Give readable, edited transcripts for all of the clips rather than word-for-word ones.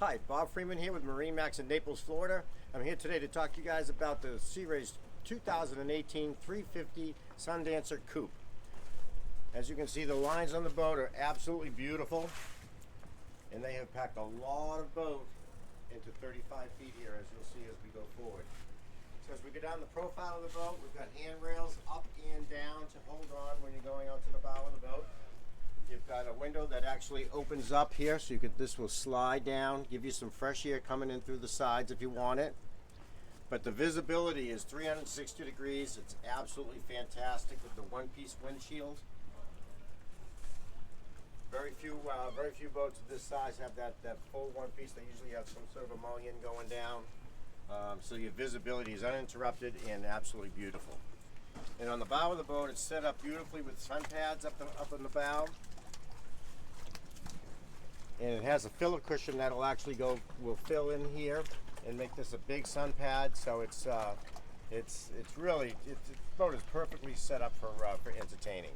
Hi, Bob Freeman here with MarineMax in Naples, Florida. I'm here today to talk to you guys about the Sea Race 2018 350 Sundancer Coupe. As you can see, the lines on the boat are absolutely beautiful, and they have packed a lot of boat into 35 feet here, as you'll see as we go forward. So as we go down the profile of the boat, we've got handrails up and down to hold on when you're going out to the bow of the boat. You've got a window that actually opens up here, so this will slide down, give you some fresh air coming in through the sides if you want it. But the visibility is 360 degrees. It's absolutely fantastic with the one-piece windshield. Very few boats of this size have that full one piece. They usually have some sort of a mullion going down. So your visibility is uninterrupted and absolutely beautiful. And on the bow of the boat, it's set up beautifully with sun pads up in the bow. And it has a filler cushion that'll actually will fill in here and make this a big sun pad. So the boat is perfectly set up for entertaining.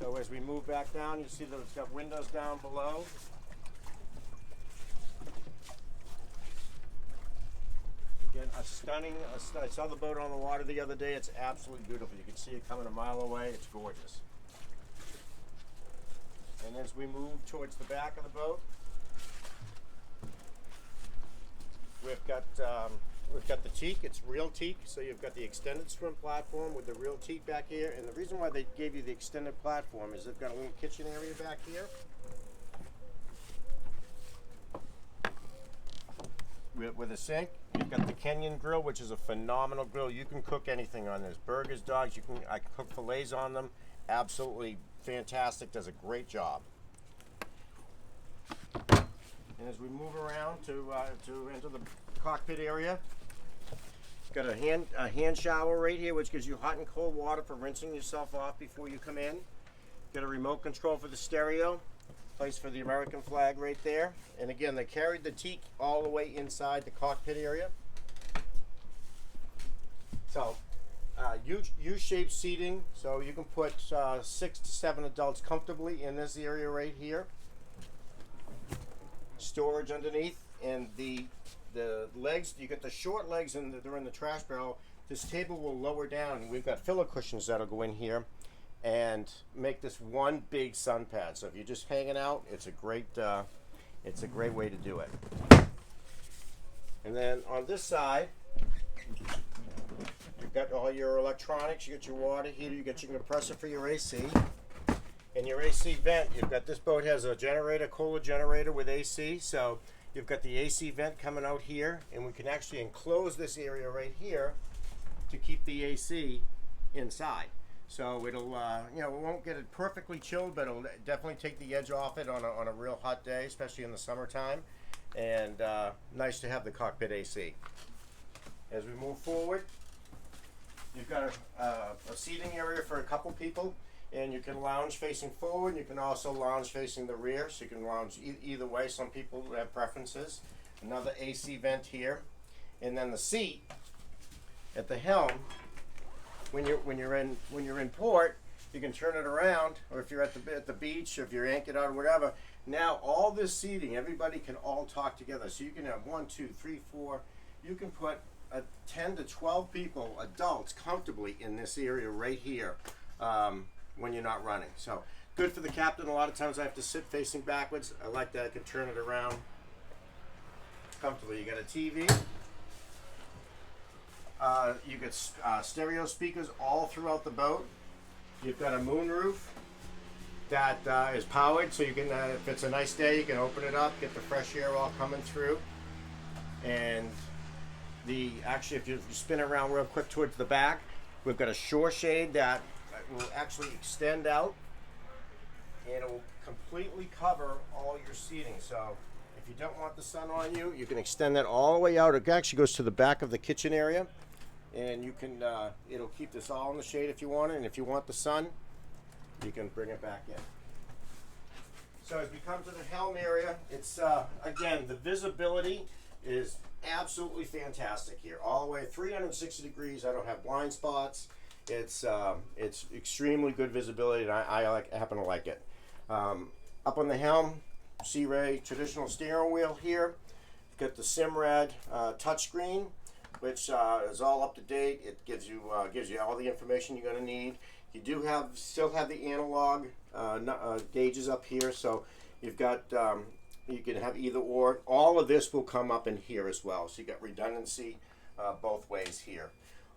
So as we move back down, you see that it's got windows down below. Again, I saw the boat on the water the other day. It's absolutely beautiful. You can see it coming a mile away. It's gorgeous. And as we move towards the back of the boat, we've got the teak. It's real teak, so you've got the extended swim platform with the real teak back here. And the reason why they gave you the extended platform is they've got a little kitchen area back here with a sink. You've got the Kenyan grill, which is a phenomenal grill. You can cook anything on this. Burgers, dogs. I can cook fillets on them. Absolutely fantastic. Does a great job. And as we move around to enter the cockpit area, it's got a hand shower right here, which gives you hot and cold water for rinsing yourself off before you come in. Got a remote control for the stereo, place for the American flag right there. And again, they carried the teak all the way inside the cockpit area. So U-shaped seating, so you can put 6 to 7 adults comfortably in this area right here. Storage underneath, and the legs, you get the short legs and they're in the trash barrel. This table will lower down. We've got filler cushions that'll go in here and make this one big sun pad. So if you're just hanging out, it's a great way to do it. And then on this side, you've got all your electronics. You got your water heater, you got your compressor for your AC. And your AC vent, this boat has a Kohler generator with AC, so you've got the AC vent coming out here, and we can actually enclose this area right here to keep the AC inside. So it'll, it won't get it perfectly chilled, but it'll definitely take the edge off it on a real hot day, especially in the summertime. And nice to have the cockpit AC. As we move forward, you've got a seating area for a couple people. And you can lounge facing forward. You can also lounge facing the rear, so you can lounge either way. Some people have preferences. Another AC vent here, and then the seat at the helm. When you're in port, you can turn it around, or if you're at the beach, or if you're anchored out or whatever. Now all this seating, everybody can all talk together. So you can have 1, 2, 3, 4. You can put 10 to 12 people, adults, comfortably in this area right here. When you're not running. So good for the captain. A lot of times I have to sit facing backwards. I like that. I can turn it around comfortably. You got a TV. You get stereo speakers all throughout the boat. You've got a moonroof that is powered, so you can, if it's a nice day, you can open it up, get the fresh air all coming through. And actually, if you spin around real quick towards the back, we've got a shore shade that will actually extend out, and it will completely cover all your seating. So if you don't want the sun on you, you can extend that all the way out. It actually goes to the back of the kitchen area, and you can it'll keep this all in the shade if you want it, and if you want the sun, you can bring it back in. So as we come to the helm area, it's again, the visibility is absolutely fantastic here, all the way 360 degrees. I don't have blind spots. It's extremely good visibility, and I happen to like it. Up on the helm, Sea Ray traditional steering wheel here. Got the Simrad touchscreen, which is all up to date. It gives you all the information you're going to need. You do still have the analog gauges up here, so you've got you can have either or. All of this will come up in here as well, so you got redundancy both ways here.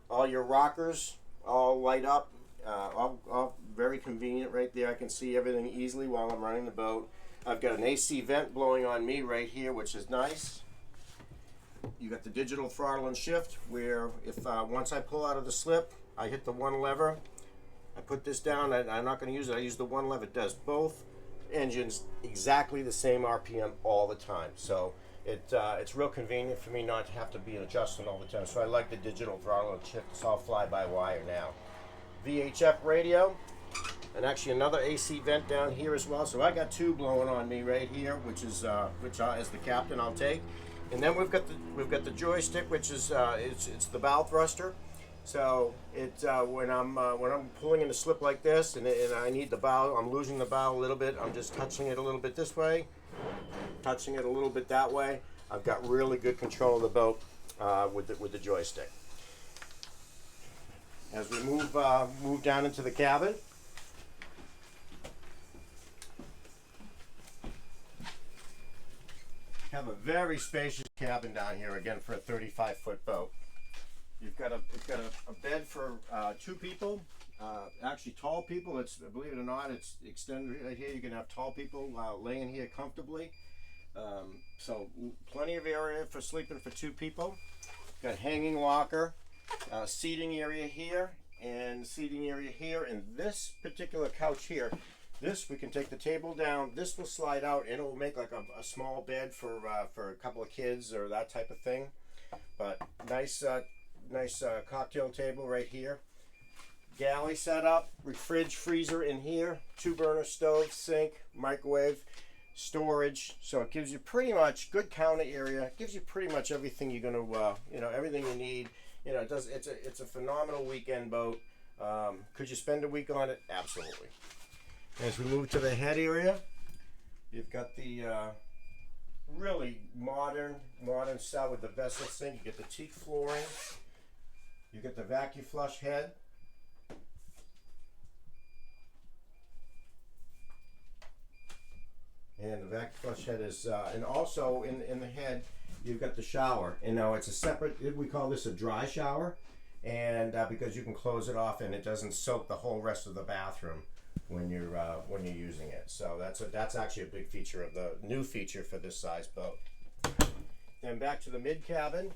All your rockers all light up, all very convenient right there. I can see everything easily while I'm running the boat. I've got an AC vent blowing on me right here, which is nice. You got the digital throttle and shift, where if once I pull out of the slip, I hit the one lever. I put this down. I'm not going to use it. I use the one lever. It does both engines exactly the same RPM all the time. So it's real convenient for me not to have to be adjusting all the time. So I like the digital throttle and shift. It's all fly-by-wire now. Vhf radio, and actually another AC vent down here as well. So I got two blowing on me right here, which as the captain I'll take. And then we've got the joystick, which is it's the bow thruster. So when I'm pulling in a slip like this, and I need the bow, I'm losing the bow a little bit. I'm just touching it a little bit this way, touching it a little bit that way. I've got really good control of the boat with the joystick. As we move down into the cabin. Have a very spacious cabin down here again for a 35-foot boat. You've got a bed for 2 people, actually tall people. It's, believe it or not, it's extended right here. You can have tall people laying here comfortably. So plenty of area for sleeping for 2 people. Got hanging locker, seating area here, and seating area here. And this particular couch here, this, we can take the table down. This will slide out, and it will make like a small bed for a couple of kids or that type of thing. But nice cocktail table right here. Galley setup, fridge, freezer in here, 2-burner stove, sink, microwave, storage. So it gives you pretty much good counter area. It gives you pretty much everything you're gonna, everything you need. It's a phenomenal weekend boat. Could you spend a week on it? Absolutely. As we move to the head area, you've got the really modern style with the vessel sink. You get the teak flooring. You get the vacuum flush head. And the vacuum flush head is, and also in the head, you've got the shower. And now it's a separate, we call this a dry shower. And because you can close it off and it doesn't soak the whole rest of the bathroom when you're using it. So that's actually a big feature of the new feature for this size boat. Then back to the mid cabin.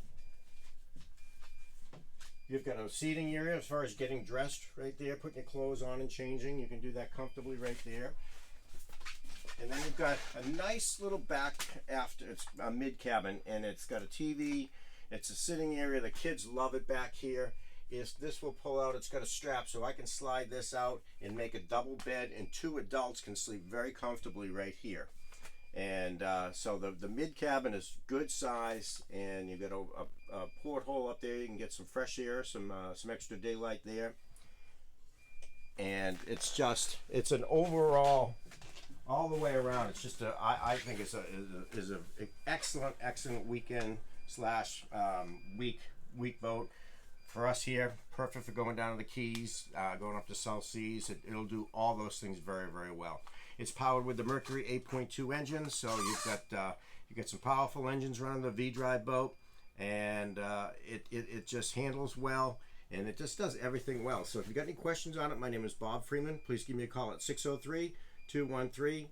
You've got a seating area as far as getting dressed right there, putting your clothes on and changing. You can do that comfortably right there. And then you've got a nice little back after, it's a mid cabin, and it's got a TV. It's a sitting area. The kids love it back here. This will pull out. It's got a strap, so I can slide this out and make a double bed, and 2 adults can sleep very comfortably right here. And so the mid cabin is good size, and you got a porthole up there. You can get some fresh air, some extra daylight there. And it's an overall, all the way around. It's just I think it's an excellent weekend slash week boat. For us here, perfect for going down to the Keys, going up to South Seas. It'll do all those things very, very well. It's powered with the Mercury 8.2 engine, so you've got some powerful engines running the V-drive boat, and it just handles well, and it just does everything well. So if you've got any questions on it, my name is Bob Freeman. Please give me a call at 603-213-1194.